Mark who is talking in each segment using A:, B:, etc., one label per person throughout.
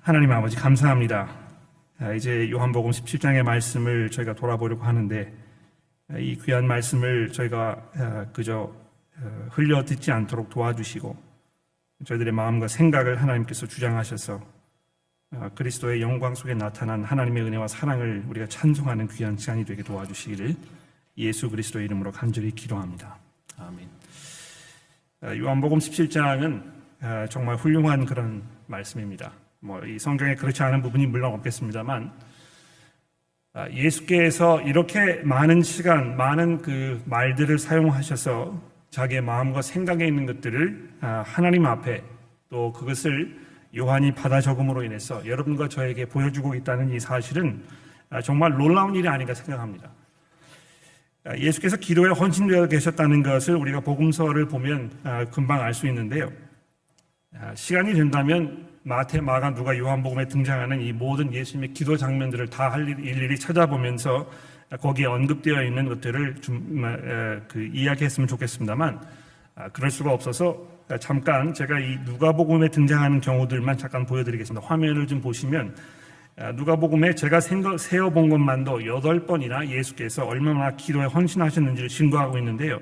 A: 하나님 아버지 감사합니다. 이제 요한복음 17장의 말씀을 저희가 돌아보려고 하는데 이 귀한 말씀을 저희가 그저 흘려 듣지 않도록 도와주시고 저희들의 마음과 생각을 하나님께서 주장하셔서 그리스도의 영광 속에 나타난 하나님의 은혜와 사랑을 우리가 찬송하는 귀한 시간이 되게 도와주시기를 예수 그리스도의 이름으로 간절히 기도합니다. 아멘. 요한복음 17장은 정말 훌륭한 그런 말씀입니다. 이 성경에 그렇지 않은 부분이 물론 없겠습니다만 예수께서 이렇게 많은 시간, 많은 그 말들을 사용하셔서 자기의 마음과 생각에 있는 것들을 하나님 앞에 또 그것을 요한이 받아 적음으로 인해서 여러분과 저에게 보여주고 있다는 이 사실은 정말 놀라운 일이 아닌가 생각합니다. 예수께서 기도에 헌신되어 계셨다는 것을 우리가 복음서를 보면 금방 알 수 있는데요. 시간이 된다면 마태, 마가, 누가, 요한복음에 등장하는 이 모든 예수님의 기도 장면들을 다 일일이 찾아보면서 거기에 언급되어 있는 것들을 좀 이야기했으면 좋겠습니다만 그럴 수가 없어서 잠깐 제가 이 누가복음에 등장하는 경우들만 잠깐 보여드리겠습니다. 화면을 좀 보시면 누가복음에 제가 세어본 것만도 8번이나 예수께서 얼마나 기도에 헌신하셨는지를 증거하고 있는데요.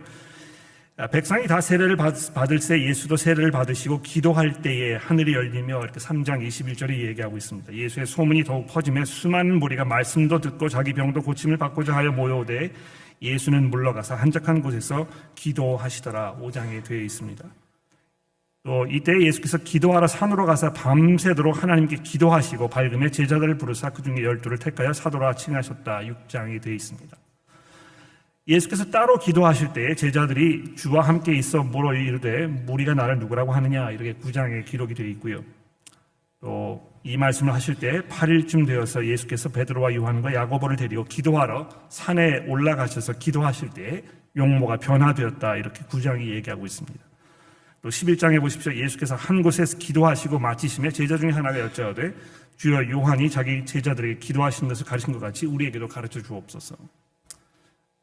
A: 백성이 다 세례를 받을 때 예수도 세례를 받으시고 기도할 때에 하늘이 열리며 이렇게 3장 21절에 얘기하고 있습니다. 예수의 소문이 더욱 퍼지며 수많은 무리가 말씀도 듣고 자기 병도 고침을 받고자 하여 모여오되 예수는 물러가서 한적한 곳에서 기도하시더라. 5장에 되어 있습니다. 또 이때 예수께서 기도하러 산으로 가서 밤새도록 하나님께 기도하시고 밝음에 제자들을 부르사 그 중에 12를 택하여 사도라 칭하셨다. 6장에 되어 있습니다. 예수께서 따로 기도하실 때 제자들이 주와 함께 있어 물어 이르되 무리가 나를 누구라고 하느냐 이렇게 9장에 기록이 되어 있고요. 또 이 말씀을 하실 때 8일쯤 되어서 예수께서 베드로와 요한과 야고보를 데리고 기도하러 산에 올라가셔서 기도하실 때 용모가 변화되었다 이렇게 9장이 얘기하고 있습니다. 또 11장에 보십시오. 예수께서 한 곳에서 기도하시고 마치시며 제자 중에 하나가 여짜오되 주여 요한이 자기 제자들에게 기도하시는 것을 가르친 것 같이 우리에게도 가르쳐 주옵소서.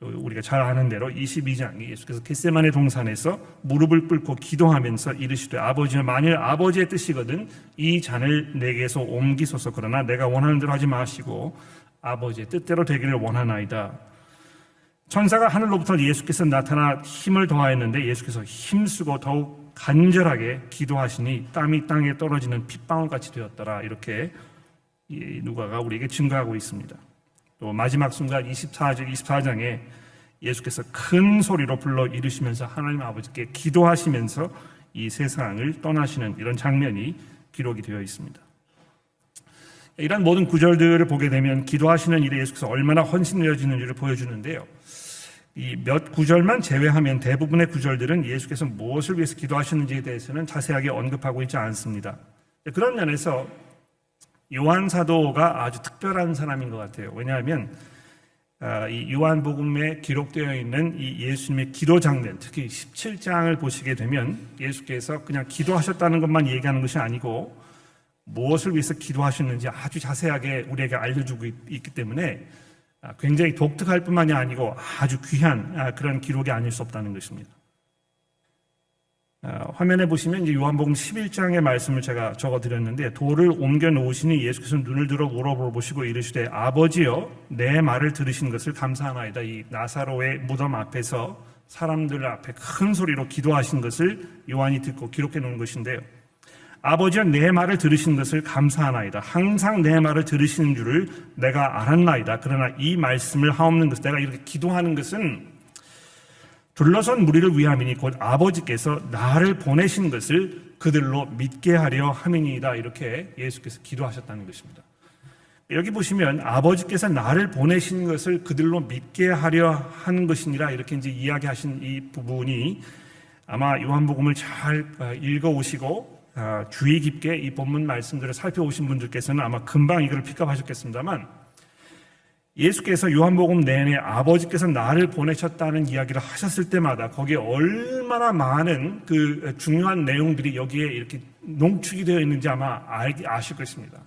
A: 우리가 잘 아는 대로 22장에 예수께서 겟세마네 동산에서 무릎을 꿇고 기도하면서 이르시되 아버지여 만일 아버지의 뜻이거든 이 잔을 내게서 옮기소서 그러나 내가 원하는 대로 하지 마시고 아버지의 뜻대로 되기를 원하나이다. 천사가 하늘로부터 예수께서 나타나 힘을 더하였는데 예수께서 힘쓰고 더욱 간절하게 기도하시니 땀이 땅에 떨어지는 핏방울같이 되었더라. 이렇게 누가가 우리에게 증거하고 있습니다. 또 마지막 순간 24장에 예수께서 큰 소리로 불러 이르시면서 하나님 아버지께 기도하시면서 이 세상을 떠나시는 이런 장면이 기록이 되어 있습니다. 이런 모든 구절들을 보게 되면 기도하시는 일에 예수께서 얼마나 헌신되어지는지를 보여주는데요. 이 몇 구절만 제외하면 대부분의 구절들은 예수께서 무엇을 위해서 기도하셨는지에 대해서는 자세하게 언급하고 있지 않습니다. 그런 면에서 요한 사도가 아주 특별한 사람인 것 같아요. 왜냐하면 이 요한복음에 기록되어 있는 이 예수님의 기도 장면, 특히 17장을 보시게 되면 예수께서 그냥 기도하셨다는 것만 얘기하는 것이 아니고 무엇을 위해서 기도하셨는지 아주 자세하게 우리에게 알려주고 있기 때문에 굉장히 독특할 뿐만이 아니고 아주 귀한 그런 기록이 아닐 수 없다는 것입니다. 화면에 보시면 이제 요한복음 11장의 말씀을 제가 적어드렸는데 돌을 옮겨 놓으시니 예수께서 눈을 들어 물어보시고 이르시되 아버지여 내 말을 들으신 것을 감사하나이다. 이 나사로의 무덤 앞에서 사람들 앞에 큰 소리로 기도하신 것을 요한이 듣고 기록해 놓은 것인데요. 아버지여 내 말을 들으신 것을 감사하나이다. 항상 내 말을 들으시는 줄을 내가 알았나이다. 그러나 이 말씀을 하옵는 것, 내가 이렇게 기도하는 것은 둘러선 무리를 위함이니 곧 아버지께서 나를 보내신 것을 그들로 믿게 하려 함이니이다. 이렇게 예수께서 기도하셨다는 것입니다. 여기 보시면 아버지께서 나를 보내신 것을 그들로 믿게 하려 하는 것이니라 이렇게 이제 이야기하신 이 부분이 아마 요한복음을 잘 읽어오시고 주의 깊게 이 본문 말씀들을 살펴오신 분들께서는 아마 금방 이걸 픽업하셨겠습니다만 예수께서 요한복음 내내 아버지께서 나를 보내셨다는 이야기를 하셨을 때마다 거기에 얼마나 많은 그 중요한 내용들이 여기에 이렇게 농축이 되어 있는지 아마 아실 것입니다.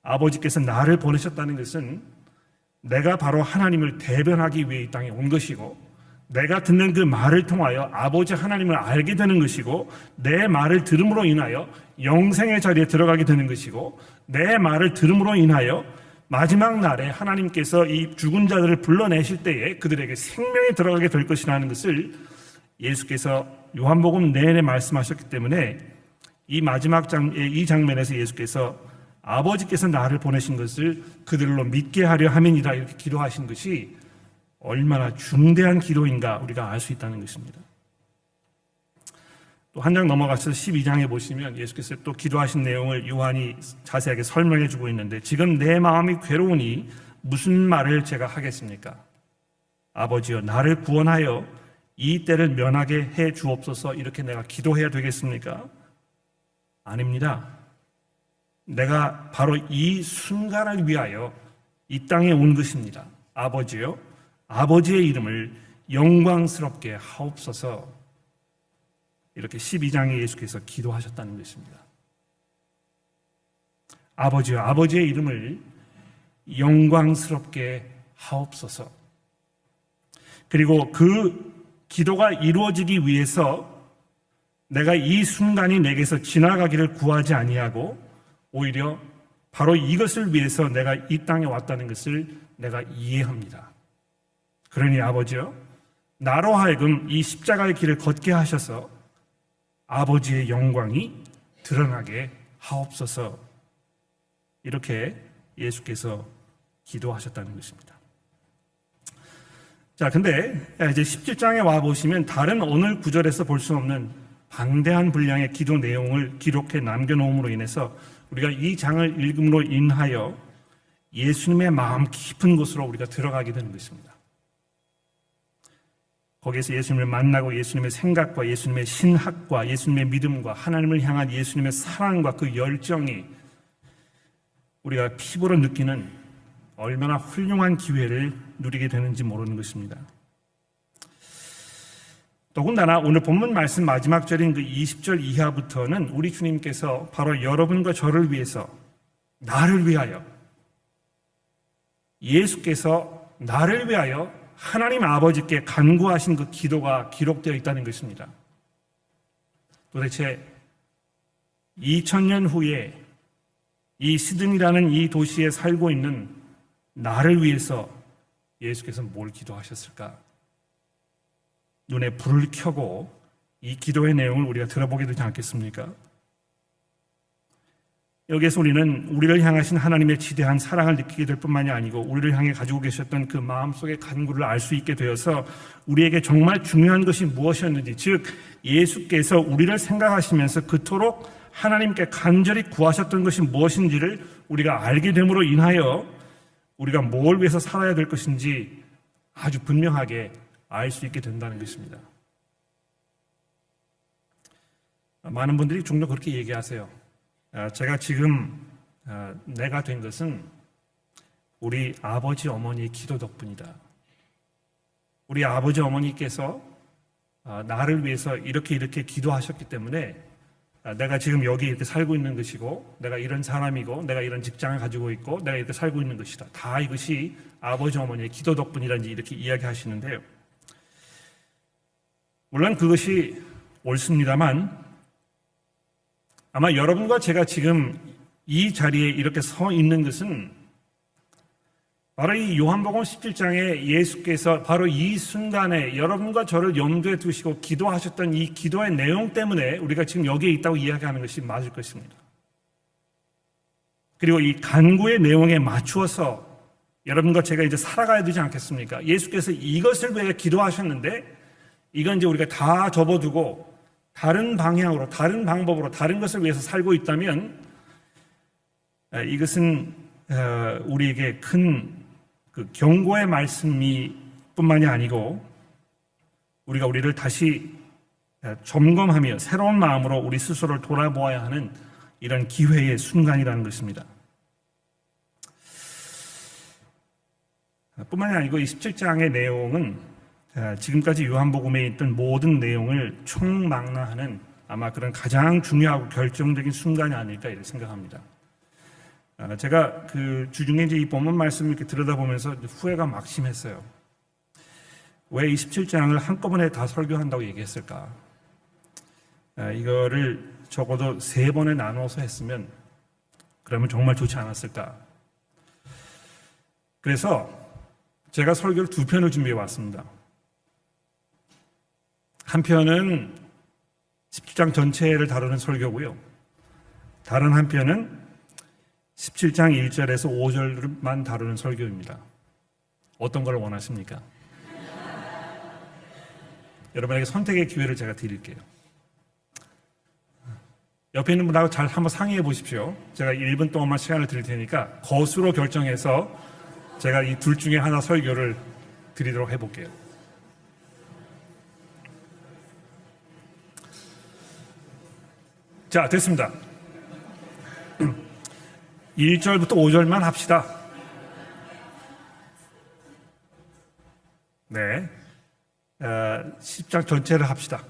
A: 아버지께서 나를 보내셨다는 것은 내가 바로 하나님을 대변하기 위해 이 땅에 온 것이고 내가 듣는 그 말을 통하여 아버지 하나님을 알게 되는 것이고, 내 말을 들음으로 인하여 영생의 자리에 들어가게 되는 것이고, 내 말을 들음으로 인하여 마지막 날에 하나님께서 이 죽은 자들을 불러내실 때에 그들에게 생명이 들어가게 될 것이라는 것을 예수께서 요한복음 내내 말씀하셨기 때문에, 이 마지막 이 장면에서 예수께서 아버지께서 나를 보내신 것을 그들로 믿게 하려 함이니라 이렇게 기도하신 것이 얼마나 중대한 기도인가 우리가 알 수 있다는 것입니다. 또 한 장 넘어가서 12장에 보시면 예수께서 또 기도하신 내용을 요한이 자세하게 설명해 주고 있는데, 지금 내 마음이 괴로우니 무슨 말을 제가 하겠습니까? 아버지여, 나를 구원하여 이 때를 면하게 해 주옵소서. 이렇게 내가 기도해야 되겠습니까? 아닙니다. 내가 바로 이 순간을 위하여 이 땅에 온 것입니다. 아버지여, 아버지의 이름을 영광스럽게 하옵소서. 이렇게 12장에 예수께서 기도하셨다는 것입니다. 아버지여, 아버지의 이름을 영광스럽게 하옵소서. 그리고 그 기도가 이루어지기 위해서 내가 이 순간이 내게서 지나가기를 구하지 아니하고 오히려 바로 이것을 위해서 내가 이 땅에 왔다는 것을 내가 이해합니다. 그러니 아버지여, 나로 하여금 이 십자가의 길을 걷게 하셔서 아버지의 영광이 드러나게 하옵소서. 이렇게 예수께서 기도하셨다는 것입니다. 자, 근데 이제 17장에 와 보시면 다른 오늘 구절에서 볼 수 없는 방대한 분량의 기도 내용을 기록해 남겨놓음으로 인해서 우리가 이 장을 읽음으로 인하여 예수님의 마음 깊은 곳으로 우리가 들어가게 되는 것입니다. 거기에서 예수님을 만나고 예수님의 생각과 예수님의 신학과 예수님의 믿음과 하나님을 향한 예수님의 사랑과 그 열정이 우리가 피부로 느끼는 얼마나 훌륭한 기회를 누리게 되는지 모르는 것입니다. 더군다나 오늘 본문 말씀 마지막 절인 그 20절 이하부터는 우리 주님께서 바로 여러분과 저를 위해서, 나를 위하여, 예수께서 나를 위하여 하나님 아버지께 간구하신 그 기도가 기록되어 있다는 것입니다. 도대체 2000년 후에 이 시드니라는 이 도시에 살고 있는 나를 위해서 예수께서 뭘 기도하셨을까? 눈에 불을 켜고 이 기도의 내용을 우리가 들어보게 되지 않겠습니까? 여기에서 우리는 우리를 향하신 하나님의 지대한 사랑을 느끼게 될 뿐만이 아니고 우리를 향해 가지고 계셨던 그 마음속의 간구를 알 수 있게 되어서 우리에게 정말 중요한 것이 무엇이었는지, 즉 예수께서 우리를 생각하시면서 그토록 하나님께 간절히 구하셨던 것이 무엇인지를 우리가 알게 됨으로 인하여 우리가 뭘 위해서 살아야 될 것인지 아주 분명하게 알 수 있게 된다는 것입니다. 많은 분들이 종종 그렇게 얘기하세요. 제가 지금 내가 된 것은 우리 아버지 어머니의 기도 덕분이다. 우리 아버지 어머니께서 나를 위해서 이렇게 기도하셨기 때문에 내가 지금 여기 이렇게 살고 있는 것이고, 내가 이런 사람이고, 내가 이런 직장을 가지고 있고, 내가 이렇게 살고 있는 것이다. 다 이것이 아버지 어머니의 기도 덕분이라든지 이렇게 이야기하시는데요. 물론 그것이 옳습니다만 아마 여러분과 제가 지금 이 자리에 이렇게 서 있는 것은 바로 이 요한복음 17장에 예수께서 바로 이 순간에 여러분과 저를 염두에 두시고 기도하셨던 이 기도의 내용 때문에 우리가 지금 여기에 있다고 이야기하는 것이 맞을 것입니다. 그리고 이 간구의 내용에 맞추어서 여러분과 제가 이제 살아가야 되지 않겠습니까? 예수께서 이것을 위해 기도하셨는데 이건 이제 우리가 다 접어두고 다른 방향으로, 다른 방법으로, 다른 것을 위해서 살고 있다면 이것은 우리에게 큰 그 경고의 말씀이 뿐만이 아니고 우리가 우리를 다시 점검하며 새로운 마음으로 우리 스스로를 돌아보아야 하는 이런 기회의 순간이라는 것입니다. 뿐만이 아니고 이 17장의 내용은 지금까지 요한복음에 있던 모든 내용을 총망라하는 아마 그런 가장 중요하고 결정적인 순간이 아닐까 이렇게 생각합니다. 제가 그 주중에 이제 이 본문 말씀을 이렇게 들여다보면서 후회가 막심했어요. 왜 27장을 한꺼번에 다 설교한다고 얘기했을까? 이거를 적어도 3번에 나눠서 했으면 그러면 정말 좋지 않았을까? 그래서 제가 설교를 2편을 준비해 왔습니다. 한 편은 17장 전체를 다루는 설교고요. 다른 한 편은 17장 1절에서 5절만 다루는 설교입니다. 어떤 걸 원하십니까? 여러분에게 선택의 기회를 제가 드릴게요. 옆에 있는 분하고 잘 한번 상의해 보십시오. 제가 1분 동안만 시간을 드릴 테니까 거수로 결정해서 제가 이 둘 중에 하나 설교를 드리도록 해볼게요. 자, 됐습니다. 1절부터 5절만 합시다. 네. 10장 전체를 합시다.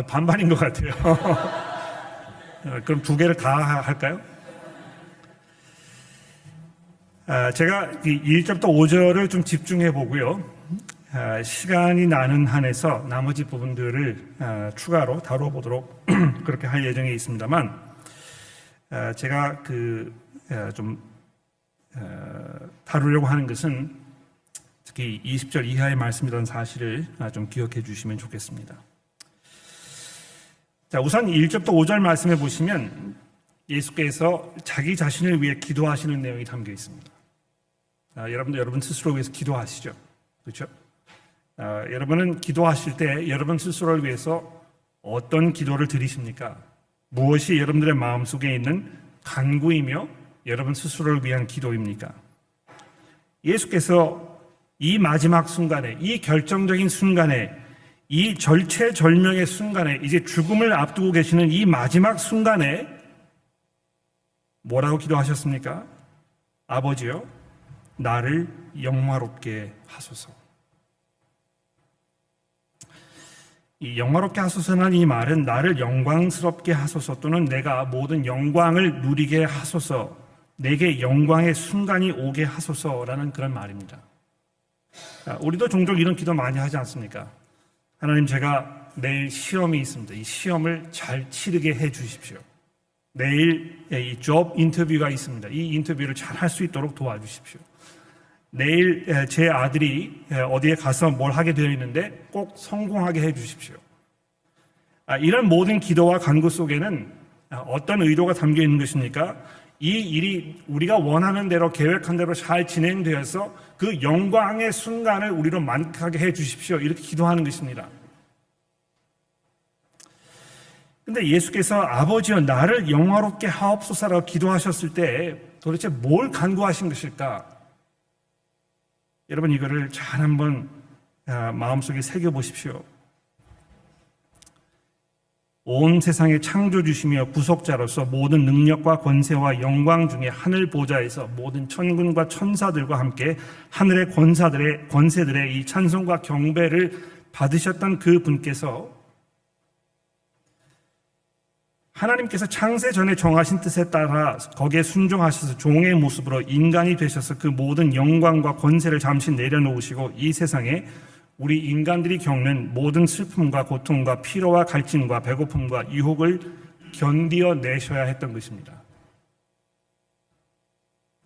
A: 반반인 것 같아요. 그럼 2개를 다 할까요? 제가 1절부터 5절을 좀 집중해 보고요. 시간이 나는 한에서 나머지 부분들을 추가로 다뤄보도록 그렇게 할 예정에 있습니다만, 제가 좀 다루려고 하는 것은 특히 20절 이하의 말씀이라는 사실을 좀 기억해 주시면 좋겠습니다. 자, 우선 1절부터 5절 말씀해 보시면 예수께서 자기 자신을 위해 기도하시는 내용이 담겨 있습니다. 여러분도 여러분 스스로 위해서 기도하시죠. 그렇죠? 여러분은 기도하실 때 여러분 스스로를 위해서 어떤 기도를 드리십니까? 무엇이 여러분들의 마음속에 있는 간구이며 여러분 스스로를 위한 기도입니까? 예수께서 이 마지막 순간에, 이 결정적인 순간에, 이 절체절명의 순간에, 이제 죽음을 앞두고 계시는 이 마지막 순간에 뭐라고 기도하셨습니까? 아버지요, 나를 영화롭게 하소서. 이 영화롭게 하소서라는 이 말은 나를 영광스럽게 하소서, 또는 내가 모든 영광을 누리게 하소서, 내게 영광의 순간이 오게 하소서라는 그런 말입니다. 우리도 종종 이런 기도 많이 하지 않습니까? 하나님, 제가 내일 시험이 있습니다. 이 시험을 잘 치르게 해 주십시오. 내일 이 job 인터뷰가 있습니다. 이 인터뷰를 잘 할 수 있도록 도와주십시오. 내일 제 아들이 어디에 가서 뭘 하게 되어 있는데 꼭 성공하게 해 주십시오. 이런 모든 기도와 간구 속에는 어떤 의도가 담겨 있는 것입니까? 이 일이 우리가 원하는 대로, 계획한 대로 잘 진행되어서 그 영광의 순간을 우리로 만끽하게 해 주십시오. 이렇게 기도하는 것입니다. 근데 예수께서 아버지여 나를 영화롭게 하옵소서라고 기도하셨을 때 도대체 뭘 간구하신 것일까? 여러분, 이거를 잘 한번 마음속에 새겨보십시오. 온 세상의 창조주시며 구속자로서 모든 능력과 권세와 영광 중에 하늘 보좌에서 모든 천군과 천사들과 함께 하늘의 권세들의 이 찬송과 경배를 받으셨던 그 분께서, 하나님께서 창세 전에 정하신 뜻에 따라 거기에 순종하셔서 종의 모습으로 인간이 되셔서 그 모든 영광과 권세를 잠시 내려놓으시고 이 세상에 우리 인간들이 겪는 모든 슬픔과 고통과 피로와 갈증과 배고픔과 유혹을 견디어 내셔야 했던 것입니다.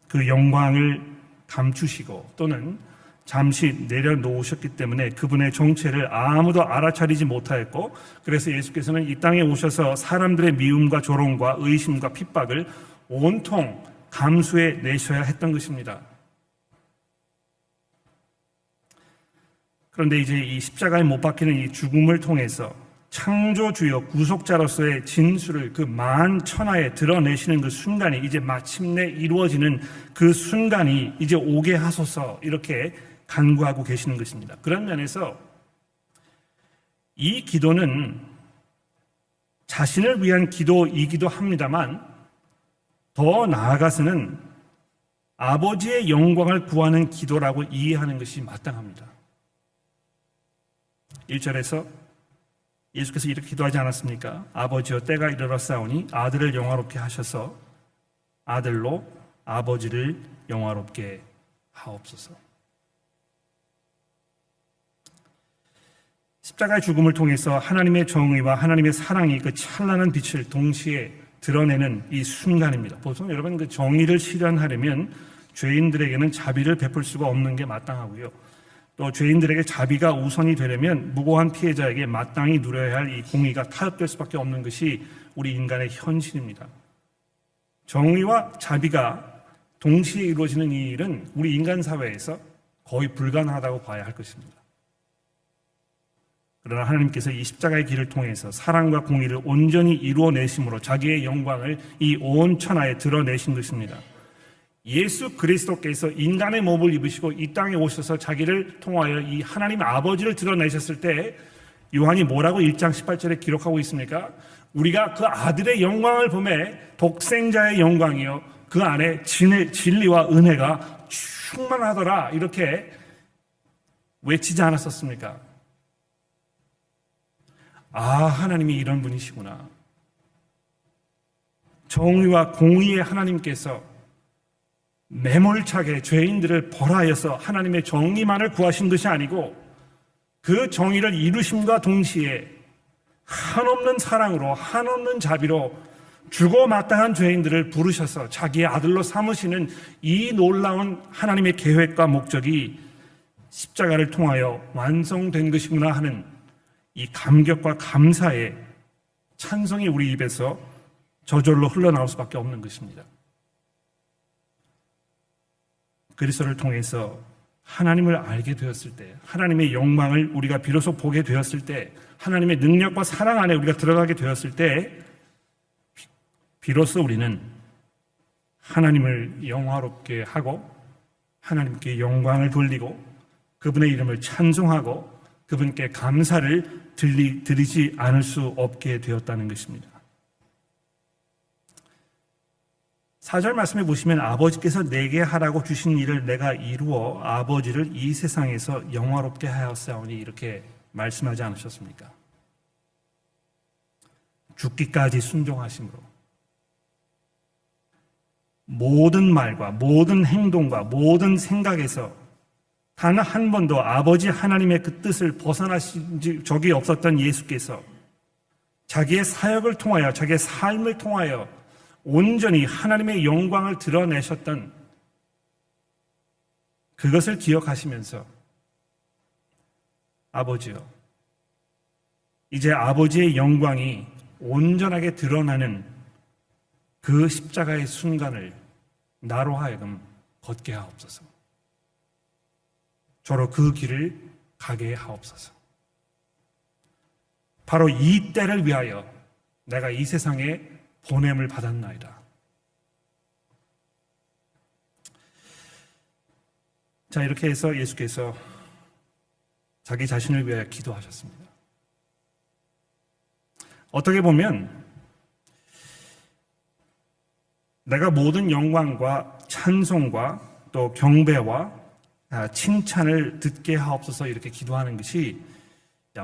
A: 그 영광을 감추시고 또는 잠시 내려놓으셨기 때문에 그분의 정체를 아무도 알아차리지 못하였고, 그래서 예수께서는 이 땅에 오셔서 사람들의 미움과 조롱과 의심과 핍박을 온통 감수해 내셔야 했던 것입니다. 그런데 이제 이 십자가에 못 박히는 이 죽음을 통해서 창조주여 구속자로서의 진수를 그 만천하에 드러내시는 그 순간이 이제 마침내 이루어지는 그 순간이 이제 오게 하소서, 이렇게 간구하고 계시는 것입니다. 그런 면에서 이 기도는 자신을 위한 기도이기도 합니다만 더 나아가서는 아버지의 영광을 구하는 기도라고 이해하는 것이 마땅합니다. 1절에서 예수께서 이렇게 기도하지 않았습니까? 아버지여 때가 이르렀사오니 아들을 영화롭게 하셔서 아들로 아버지를 영화롭게 하옵소서. 십자가의 죽음을 통해서 하나님의 정의와 하나님의 사랑이 그 찬란한 빛을 동시에 드러내는 이 순간입니다. 보통 여러분 그 정의를 실현하려면 죄인들에게는 자비를 베풀 수가 없는 게 마땅하고요. 또 죄인들에게 자비가 우선이 되려면 무고한 피해자에게 마땅히 누려야 할 이 공의가 타협될 수밖에 없는 것이 우리 인간의 현실입니다. 정의와 자비가 동시에 이루어지는 이 일은 우리 인간 사회에서 거의 불가능하다고 봐야 할 것입니다. 그러나 하나님께서 이 십자가의 길을 통해서 사랑과 공의를 온전히 이루어내심으로 자기의 영광을 이 온 천하에 드러내신 것입니다. 예수 그리스도께서 인간의 몸을 입으시고 이 땅에 오셔서 자기를 통하여 이 하나님 아버지를 드러내셨을 때 요한이 뭐라고 1장 18절에 기록하고 있습니까? 우리가 그 아들의 영광을 보매 독생자의 영광이요 그 안에 진리와 은혜가 충만하더라 이렇게 외치지 않았었습니까? 아, 하나님이 이런 분이시구나. 정의와 공의의 하나님께서 매몰차게 죄인들을 벌하여서 하나님의 정의만을 구하신 것이 아니고 그 정의를 이루심과 동시에 한없는 사랑으로 한없는 자비로 죽어 마땅한 죄인들을 부르셔서 자기의 아들로 삼으시는 이 놀라운 하나님의 계획과 목적이 십자가를 통하여 완성된 것이구나 하는 이 감격과 감사의 찬송이 우리 입에서 저절로 흘러나올 수밖에 없는 것입니다. 그리스도를 통해서 하나님을 알게 되었을 때, 하나님의 영광을 우리가 비로소 보게 되었을 때, 하나님의 능력과 사랑 안에 우리가 들어가게 되었을 때 비로소 우리는 하나님을 영화롭게 하고 하나님께 영광을 돌리고 그분의 이름을 찬송하고 그분께 감사를 드리지 않을 수 없게 되었다는 것입니다. 4절 말씀에 보시면 아버지께서 내게 하라고 주신 일을 내가 이루어 아버지를 이 세상에서 영화롭게 하였사오니 이렇게 말씀하지 않으셨습니까? 죽기까지 순종하심으로 모든 말과 모든 행동과 모든 생각에서 단 한 번도 아버지 하나님의 그 뜻을 벗어나신 적이 없었던 예수께서 자기의 사역을 통하여 자기의 삶을 통하여 온전히 하나님의 영광을 드러내셨던 그것을 기억하시면서 아버지요, 이제 아버지의 영광이 온전하게 드러나는 그 십자가의 순간을 나로 하여금 걷게 하옵소서. 저로 그 길을 가게 하옵소서. 바로 이 때를 위하여 내가 이 세상에 보냄을 받았나이다. 자, 이렇게 해서 예수께서 자기 자신을 위하여 기도하셨습니다. 어떻게 보면 내가 모든 영광과 찬송과 또 경배와 칭찬을 듣게 하옵소서 이렇게 기도하는 것이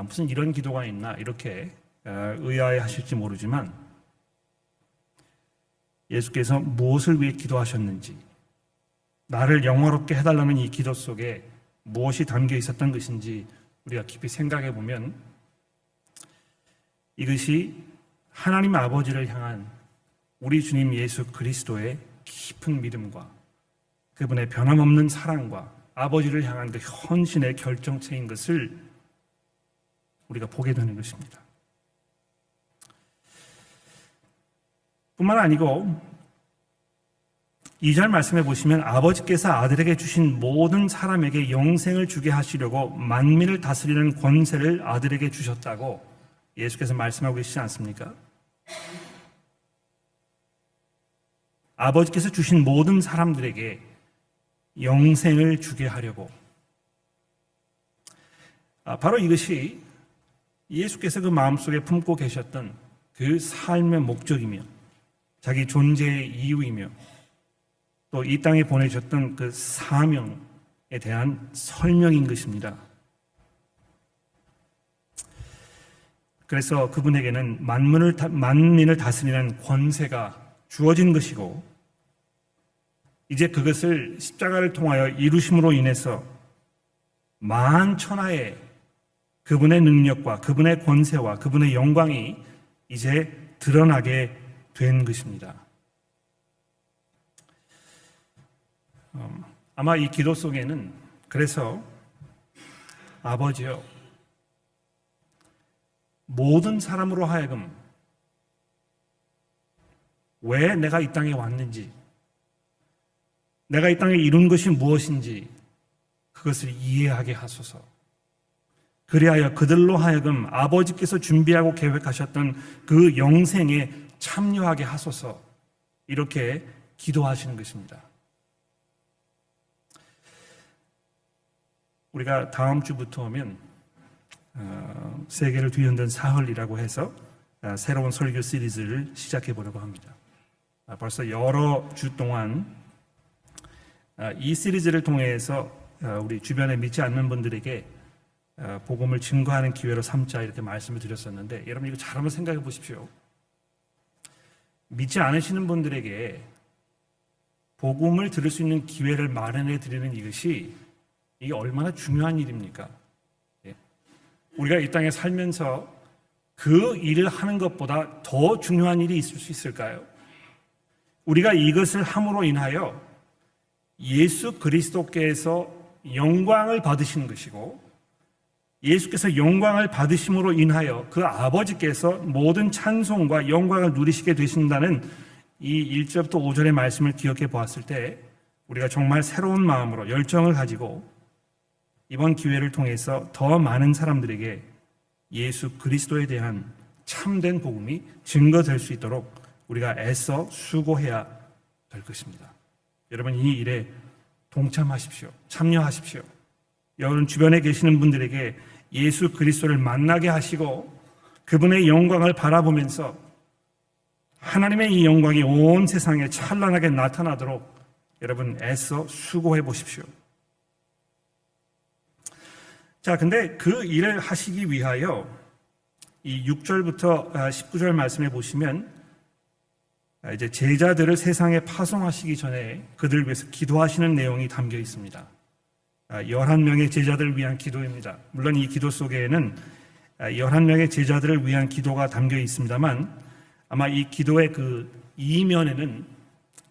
A: 무슨 이런 기도가 있나 이렇게 의아해 하실지 모르지만 예수께서 무엇을 위해 기도하셨는지 나를 영화롭게 해달라는 이 기도 속에 무엇이 담겨 있었던 것인지 우리가 깊이 생각해 보면 이것이 하나님 아버지를 향한 우리 주님 예수 그리스도의 깊은 믿음과 그분의 변함없는 사랑과 아버지를 향한 그 헌신의 결정체인 것을 우리가 보게 되는 것입니다. 뿐만 아니고 2절 말씀해 보시면 아버지께서 아들에게 주신 모든 사람에게 영생을 주게 하시려고 만민을 다스리는 권세를 아들에게 주셨다고 예수께서 말씀하고 계시지 않습니까? 아버지께서 주신 모든 사람들에게 영생을 주게 하려고 바로 이것이 예수께서 그 마음속에 품고 계셨던 그 삶의 목적이며 자기 존재의 이유이며 또 이 땅에 보내셨던 그 사명에 대한 설명인 것입니다. 그래서 그분에게는 만민을 다스리는 권세가 주어진 것이고 이제 그것을 십자가를 통하여 이루심으로 인해서 만천하에 그분의 능력과 그분의 권세와 그분의 영광이 이제 드러나게 된 것입니다. 아마 이 기도 속에는 그래서 아버지여, 모든 사람으로 하여금 왜 내가 이 땅에 왔는지, 내가 이 땅에 이룬 것이 무엇인지 그것을 이해하게 하소서. 그리하여 그들로 하여금 아버지께서 준비하고 계획하셨던 그 영생에 참여하게 하소서. 이렇게 기도하시는 것입니다. 우리가 다음 주부터 오면 세계를 뒤흔든 사흘이라고 해서 새로운 설교 시리즈를 시작해 보려고 합니다. 벌써 여러 주 동안 이 시리즈를 통해서 우리 주변에 믿지 않는 분들에게 복음을 증거하는 기회로 삼자 이렇게 말씀을 드렸었는데, 여러분 이거 잘 한번 생각해 보십시오. 믿지 않으시는 분들에게 복음을 들을 수 있는 기회를 마련해 드리는 이것이 이게 얼마나 중요한 일입니까? 우리가 이 땅에 살면서 그 일을 하는 것보다 더 중요한 일이 있을 수 있을까요? 우리가 이것을 함으로 인하여 예수 그리스도께서 영광을 받으시는 것이고, 예수께서 영광을 받으심으로 인하여 그 아버지께서 모든 찬송과 영광을 누리시게 되신다는 이 1절부터 5절의 말씀을 기억해 보았을 때 우리가 정말 새로운 마음으로 열정을 가지고 이번 기회를 통해서 더 많은 사람들에게 예수 그리스도에 대한 참된 복음이 증거될 수 있도록 우리가 애써 수고해야 될 것입니다. 여러분 이 일에 동참하십시오. 참여하십시오. 여러분 주변에 계시는 분들에게 예수 그리스도를 만나게 하시고 그분의 영광을 바라보면서 하나님의 이 영광이 온 세상에 찬란하게 나타나도록 여러분 애써 수고해 보십시오. 자, 근데 그 일을 하시기 위하여 이 6절부터 19절 말씀에 보시면 이제 제자들을 세상에 파송하시기 전에 그들을 위해서 기도하시는 내용이 담겨 있습니다. 11명의 제자들을 위한 기도입니다. 물론 이 기도 속에는 11명의 제자들을 위한 기도가 담겨 있습니다만 아마 이 기도의 그 이면에는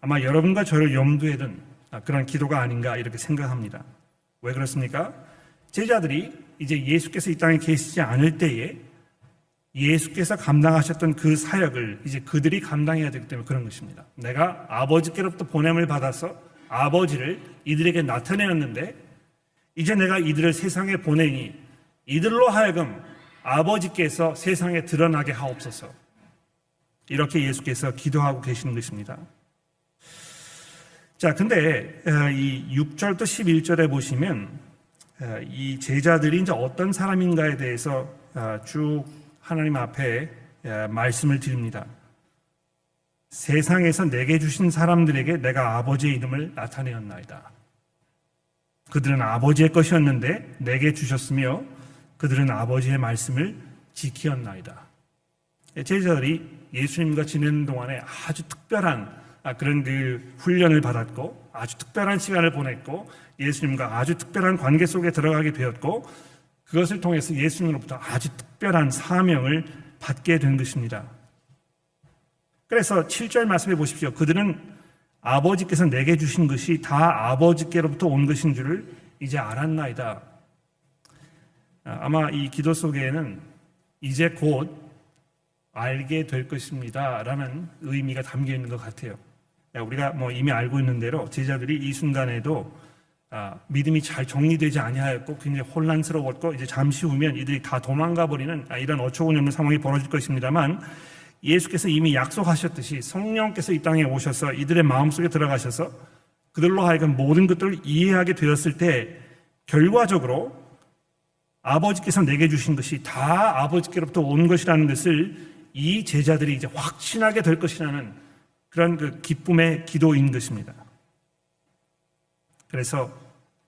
A: 아마 여러분과 저를 염두에 둔 그런 기도가 아닌가 이렇게 생각합니다. 왜 그렇습니까? 제자들이 이제 예수께서 이 땅에 계시지 않을 때에 예수께서 감당하셨던 그 사역을 이제 그들이 감당해야 되기 때문에 그런 것입니다. 내가 아버지께로부터 보냄을 받아서 아버지를 이들에게 나타내었는데 이제 내가 이들을 세상에 보내니 이들로 하여금 아버지께서 세상에 드러나게 하옵소서. 이렇게 예수께서 기도하고 계시는 것입니다. 자, 근데 이 6절부터 11절에 보시면 이 제자들이 이제 어떤 사람인가에 대해서 쭉 하나님 앞에 말씀을 드립니다. 세상에서 내게 주신 사람들에게 내가 아버지의 이름을 나타내었나이다. 그들은 아버지의 것이었는데 내게 주셨으며 그들은 아버지의 말씀을 지키었나이다. 제자들이 예수님과 지내는 동안에 아주 특별한 그런 그 훈련을 받았고 아주 특별한 시간을 보냈고 예수님과 아주 특별한 관계 속에 들어가게 되었고 그것을 통해서 예수님으로부터 아주 특별한 사명을 받게 된 것입니다. 그래서 7절 말씀해 보십시오. 그들은 아버지께서 내게 주신 것이 다 아버지께로부터 온 것인 줄을 이제 알았나이다. 아마 이 기도 속에는 이제 곧 알게 될 것입니다 라는 의미가 담겨 있는 것 같아요. 우리가 이미 알고 있는 대로 제자들이 이 순간에도 믿음이 잘 정리되지 아니하였고 굉장히 혼란스러웠고 이제 잠시 후면 이들이 다 도망가 버리는 이런 어처구니없는 상황이 벌어질 것입니다만 예수께서 이미 약속하셨듯이 성령께서 이 땅에 오셔서 이들의 마음속에 들어가셔서 그들로 하여금 모든 것들을 이해하게 되었을 때 결과적으로 아버지께서 내게 주신 것이 다 아버지께로부터 온 것이라는 것을 이 제자들이 이제 확신하게 될 것이라는 그런 그 기쁨의 기도인 것입니다. 그래서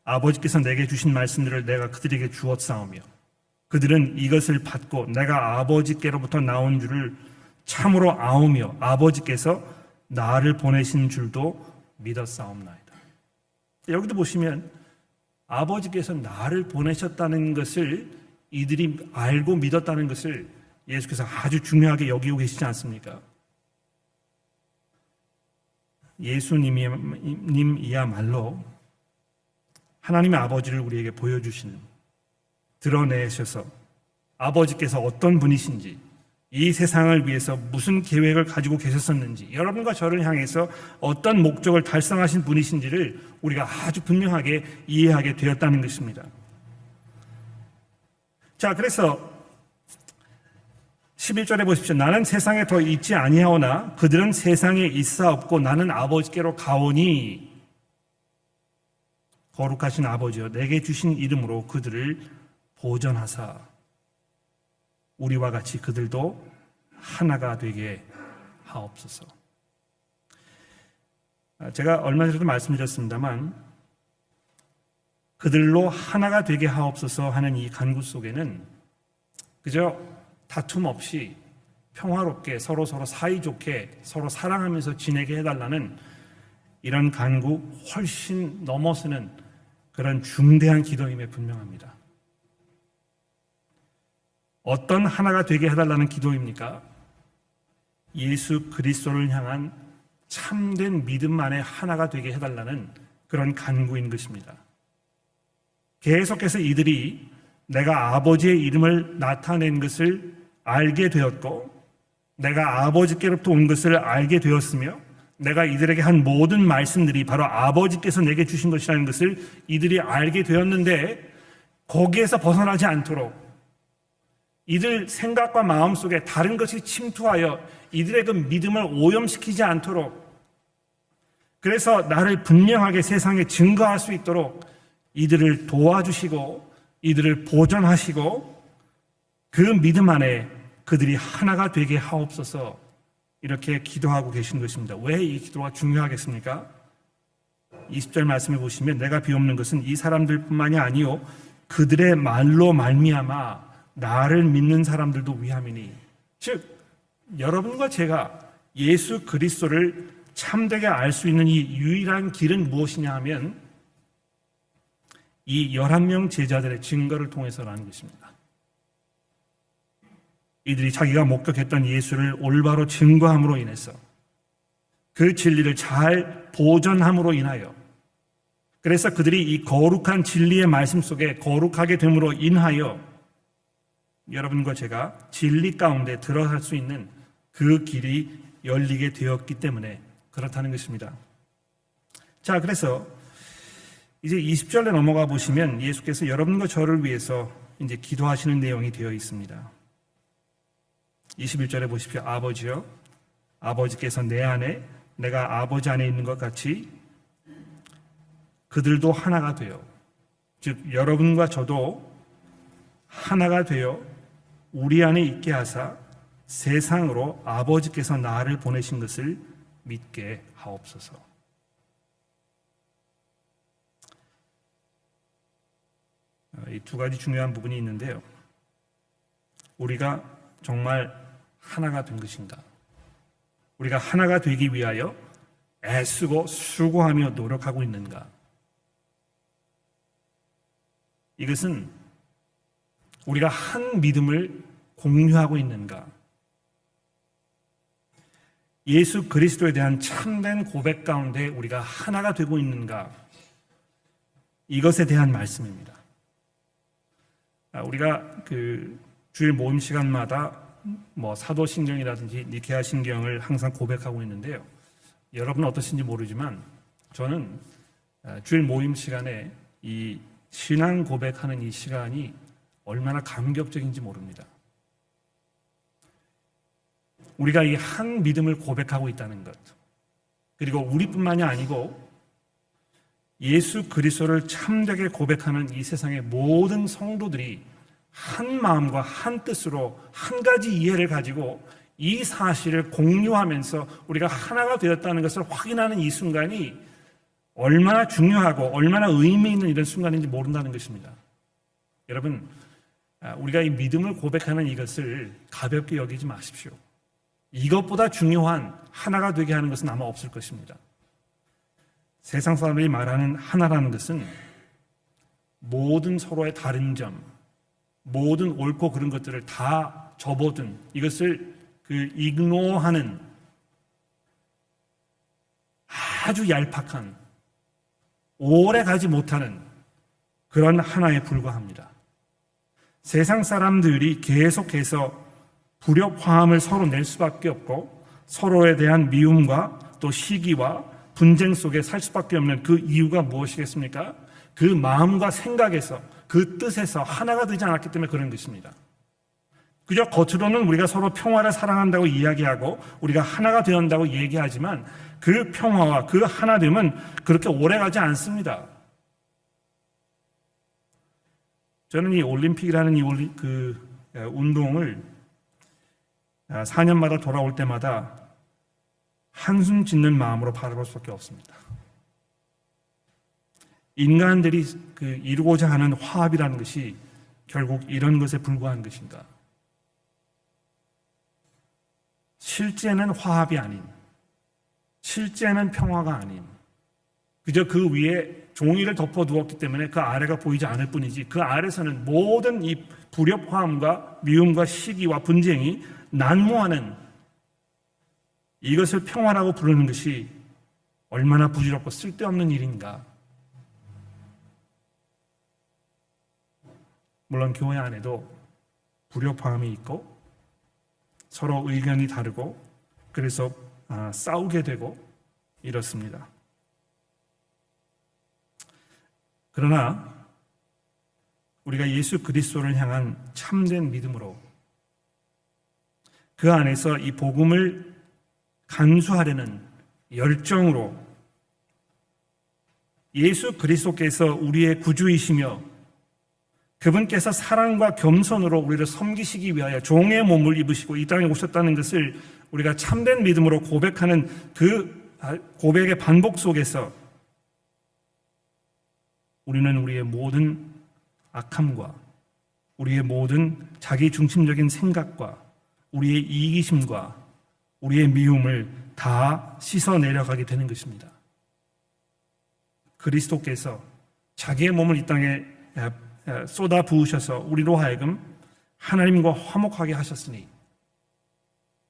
A: 아버지께서 내게 주신 말씀들을 내가 그들에게 주었사오며 그들은 이것을 받고 내가 아버지께로부터 나온 줄을 참으로 아오며 아버지께서 나를 보내신 줄도 믿었사옵나이다. 여기도 보시면 아버지께서 나를 보내셨다는 것을 이들이 알고 믿었다는 것을 예수께서 아주 중요하게 여기고 계시지 않습니까? 예수님이야말로 하나님의 아버지를 우리에게 보여주시는, 드러내셔서 아버지께서 어떤 분이신지, 이 세상을 위해서 무슨 계획을 가지고 계셨었는지, 여러분과 저를 향해서 어떤 목적을 달성하신 분이신지를 우리가 아주 분명하게 이해하게 되었다는 것입니다. 자, 그래서 11절에 보십시오. 나는 세상에 더 있지 아니하오나 그들은 세상에 있사옵고 나는 아버지께로 가오니, 거룩하신 아버지여 내게 주신 이름으로 그들을 보전하사 우리와 같이 그들도 하나가 되게 하옵소서. 제가 얼마 전에도 말씀드렸습니다만 그들로 하나가 되게 하옵소서 하는 이 간구 속에는 그저 다툼 없이 평화롭게 서로 사이좋게 서로 사랑하면서 지내게 해달라는 이런 간구 훨씬 넘어서는 그런 중대한 기도임에 분명합니다. 어떤 하나가 되게 해달라는 기도입니까? 예수 그리스도를 향한 참된 믿음 안에 하나가 되게 해달라는 그런 간구인 것입니다. 계속해서 이들이 내가 아버지의 이름을 나타낸 것을 알게 되었고 내가 아버지께로부터 온 것을 알게 되었으며 내가 이들에게 한 모든 말씀들이 바로 아버지께서 내게 주신 것이라는 것을 이들이 알게 되었는데 거기에서 벗어나지 않도록 이들 생각과 마음 속에 다른 것이 침투하여 이들의 그 믿음을 오염시키지 않도록, 그래서 나를 분명하게 세상에 증거할 수 있도록 이들을 도와주시고 이들을 보존하시고 그 믿음 안에 그들이 하나가 되게 하옵소서, 이렇게 기도하고 계신 것입니다. 왜 이 기도가 중요하겠습니까? 20절 말씀을 보시면 내가 비옵는 것은 이 사람들뿐만이 아니요 그들의 말로 말미암아 나를 믿는 사람들도 위함이니, 즉 여러분과 제가 예수 그리스도를 참되게 알 수 있는 이 유일한 길은 무엇이냐 하면 이 11명 제자들의 증거를 통해서라는 것입니다. 이들이 자기가 목격했던 예수를 올바로 증거함으로 인해서 그 진리를 잘 보존함으로 인하여, 그래서 그들이 이 거룩한 진리의 말씀 속에 거룩하게 됨으로 인하여 여러분과 제가 진리 가운데 들어갈 수 있는 그 길이 열리게 되었기 때문에 그렇다는 것입니다. 자, 그래서 이제 20절에 넘어가 보시면 예수께서 여러분과 저를 위해서 이제 기도하시는 내용이 되어 있습니다. 21절에 보십시오. 아버지여, 아버지께서 내 안에 내가 아버지 안에 있는 것 같이 그들도 하나가 되어, 즉 여러분과 저도 하나가 되어 우리 안에 있게 하사 세상으로 아버지께서 나를 보내신 것을 믿게 하옵소서. 이 두 가지 중요한 부분이 있는데요. 우리가 정말 하나가 된 것인가? 우리가 하나가 되기 위하여 애쓰고 수고하며 노력하고 있는가? 이것은 우리가 한 믿음을 공유하고 있는가? 예수 그리스도에 대한 참된 고백 가운데 우리가 하나가 되고 있는가? 이것에 대한 말씀입니다. 우리가 그 주일 모임 시간마다 사도신경이라든지 니케아 신경을 항상 고백하고 있는데요. 여러분은 어떠신지 모르지만 저는 주일 모임 시간에 이 신앙 고백하는 이 시간이 얼마나 감격적인지 모릅니다. 우리가 이 한 믿음을 고백하고 있다는 것, 그리고 우리뿐만이 아니고 예수 그리스도를 참되게 고백하는 이 세상의 모든 성도들이 한 마음과 한 뜻으로 한 가지 이해를 가지고 이 사실을 공유하면서 우리가 하나가 되었다는 것을 확인하는 이 순간이 얼마나 중요하고 얼마나 의미 있는 이런 순간인지 모른다는 것입니다. 여러분, 우리가 이 믿음을 고백하는 이것을 가볍게 여기지 마십시오. 이것보다 중요한 하나가 되게 하는 것은 아마 없을 것입니다. 세상 사람들이 말하는 하나라는 것은 모든 서로의 다른 점, 모든 옳고 그른 것들을 다 접어둔, 이것을 이그노하는 아주 얄팍한, 오래 가지 못하는 그런 하나에 불과합니다. 세상 사람들이 계속해서 불협화음을 서로 낼 수밖에 없고 서로에 대한 미움과 또 시기와 분쟁 속에 살 수밖에 없는 그 이유가 무엇이겠습니까? 그 마음과 생각에서, 그 뜻에서 하나가 되지 않았기 때문에 그런 것입니다. 그저 겉으로는 우리가 서로 평화를 사랑한다고 이야기하고 우리가 하나가 되었다고 얘기하지만 그 평화와 그 하나됨은 그렇게 오래가지 않습니다. 저는 이 올림픽이라는 운동을 4년마다 돌아올 때마다 한숨 짓는 마음으로 바라볼 수밖에 없습니다. 인간들이 이루고자 하는 화합이라는 것이 결국 이런 것에 불과한 것인가? 실제는 화합이 아닌, 실제는 평화가 아닌, 그저 그 위에 종이를 덮어두었기 때문에 그 아래가 보이지 않을 뿐이지 그 아래서는 모든 이 불협화음과 미움과 시기와 분쟁이 난무하는, 이것을 평화라고 부르는 것이 얼마나 부질없고 쓸데없는 일인가. 물론 교회 안에도 불협화음이 있고 서로 의견이 다르고 그래서 싸우게 되고 이렇습니다. 그러나 우리가 예수 그리스도를 향한 참된 믿음으로 그 안에서 이 복음을 간수하려는 열정으로 예수 그리스도께서 우리의 구주이시며 그분께서 사랑과 겸손으로 우리를 섬기시기 위하여 종의 몸을 입으시고 이 땅에 오셨다는 것을 우리가 참된 믿음으로 고백하는 그 고백의 반복 속에서 우리는 우리의 모든 악함과 우리의 모든 자기 중심적인 생각과 우리의 이기심과 우리의 미움을 다 씻어 내려가게 되는 것입니다. 그리스도께서 자기의 몸을 이 땅에 쏟아 부으셔서 우리로 하여금 하나님과 화목하게 하셨으니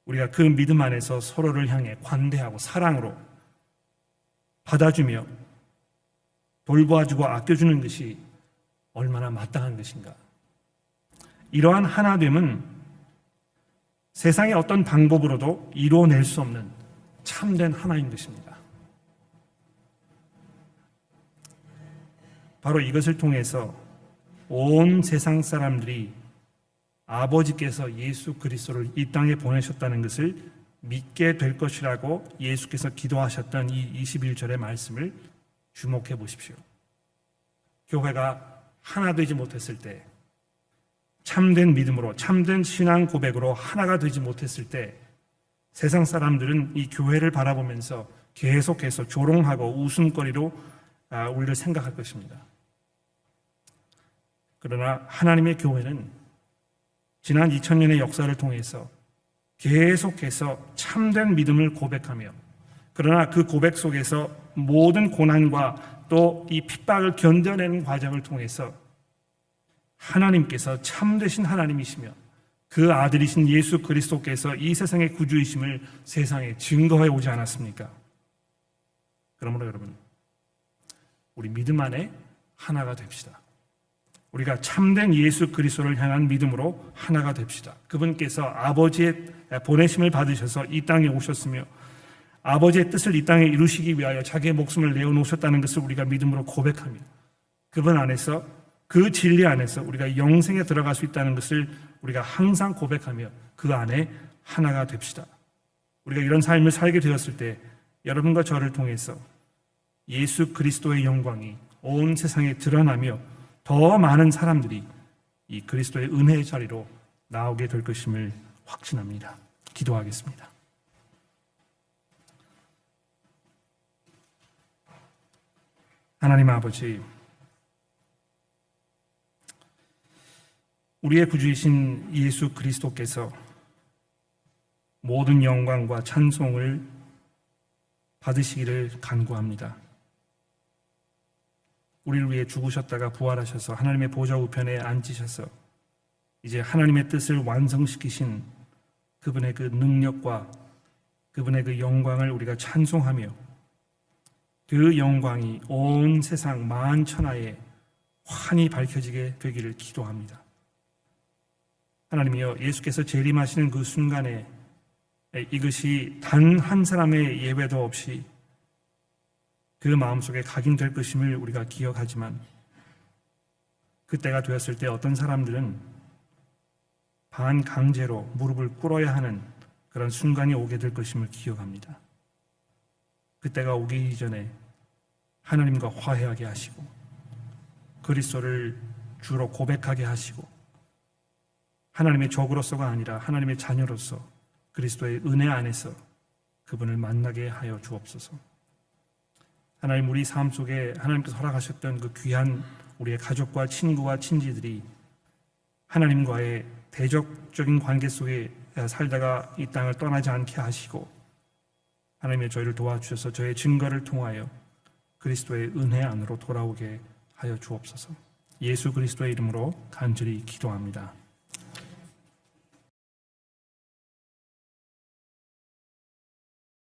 A: 우리가 그 믿음 안에서 서로를 향해 관대하고 사랑으로 받아주며 돌보아주고 아껴주는 것이 얼마나 마땅한 것인가. 이러한 하나됨은 세상의 어떤 방법으로도 이루어낼 수 없는 참된 하나인 것입니다. 바로 이것을 통해서 온 세상 사람들이 아버지께서 예수 그리스도를 이 땅에 보내셨다는 것을 믿게 될 것이라고 예수께서 기도하셨던 이 21절의 말씀을 주목해 보십시오. 교회가 하나 되지 못했을 때, 참된 믿음으로, 참된 신앙 고백으로 하나가 되지 못했을 때 세상 사람들은 이 교회를 바라보면서 계속해서 조롱하고 웃음거리로 우리를 생각할 것입니다. 그러나 하나님의 교회는 지난 2000년의 역사를 통해서 계속해서 참된 믿음을 고백하며, 그러나 그 고백 속에서 모든 고난과 또 이 핍박을 견뎌내는 과정을 통해서 하나님께서 참되신 하나님이시며 그 아들이신 예수 그리스도께서 이 세상의 구주이심을 세상에 증거해 오지 않았습니까? 그러므로 여러분, 우리 믿음 안에 하나가 됩시다. 우리가 참된 예수 그리스도를 향한 믿음으로 하나가 됩시다. 그분께서 아버지의 보내심을 받으셔서 이 땅에 오셨으며 아버지의 뜻을 이 땅에 이루시기 위하여 자기의 목숨을 내어놓으셨다는 것을 우리가 믿음으로 고백하며 그분 안에서, 그 진리 안에서 우리가 영생에 들어갈 수 있다는 것을 우리가 항상 고백하며 그 안에 하나가 됩시다. 우리가 이런 삶을 살게 되었을 때 여러분과 저를 통해서 예수 그리스도의 영광이 온 세상에 드러나며 더 많은 사람들이 이 그리스도의 은혜의 자리로 나오게 될 것임을 확신합니다. 기도하겠습니다. 하나님 아버지, 우리의 구주이신 예수 그리스도께서 모든 영광과 찬송을 받으시기를 간구합니다. 우리를 위해 죽으셨다가 부활하셔서 하나님의 보좌 우편에 앉으셔서 이제 하나님의 뜻을 완성시키신 그분의 그 능력과 그분의 그 영광을 우리가 찬송하며 그 영광이 온 세상 만천하에 환히 밝혀지게 되기를 기도합니다. 하나님이여, 예수께서 재림하시는 그 순간에 이것이 단 한 사람의 예외도 없이 그 마음속에 각인될 것임을 우리가 기억하지만 그때가 되었을 때 어떤 사람들은 반강제로 무릎을 꿇어야 하는 그런 순간이 오게 될 것임을 기억합니다. 그때가 오기 전에 하나님과 화해하게 하시고 그리스도를 주로 고백하게 하시고 하나님의 적으로서가 아니라 하나님의 자녀로서 그리스도의 은혜 안에서 그분을 만나게 하여 주옵소서. 하나님, 우리 삶 속에 하나님께서 허락하셨던 그 귀한 우리의 가족과 친구와 친지들이 하나님과의 대적적인 관계 속에 살다가 이 땅을 떠나지 않게 하시고 하나님의 저희를 도와주셔서 저의 증거를 통하여 그리스도의 은혜 안으로 돌아오게 하여 주옵소서. 예수 그리스도의 이름으로 간절히 기도합니다.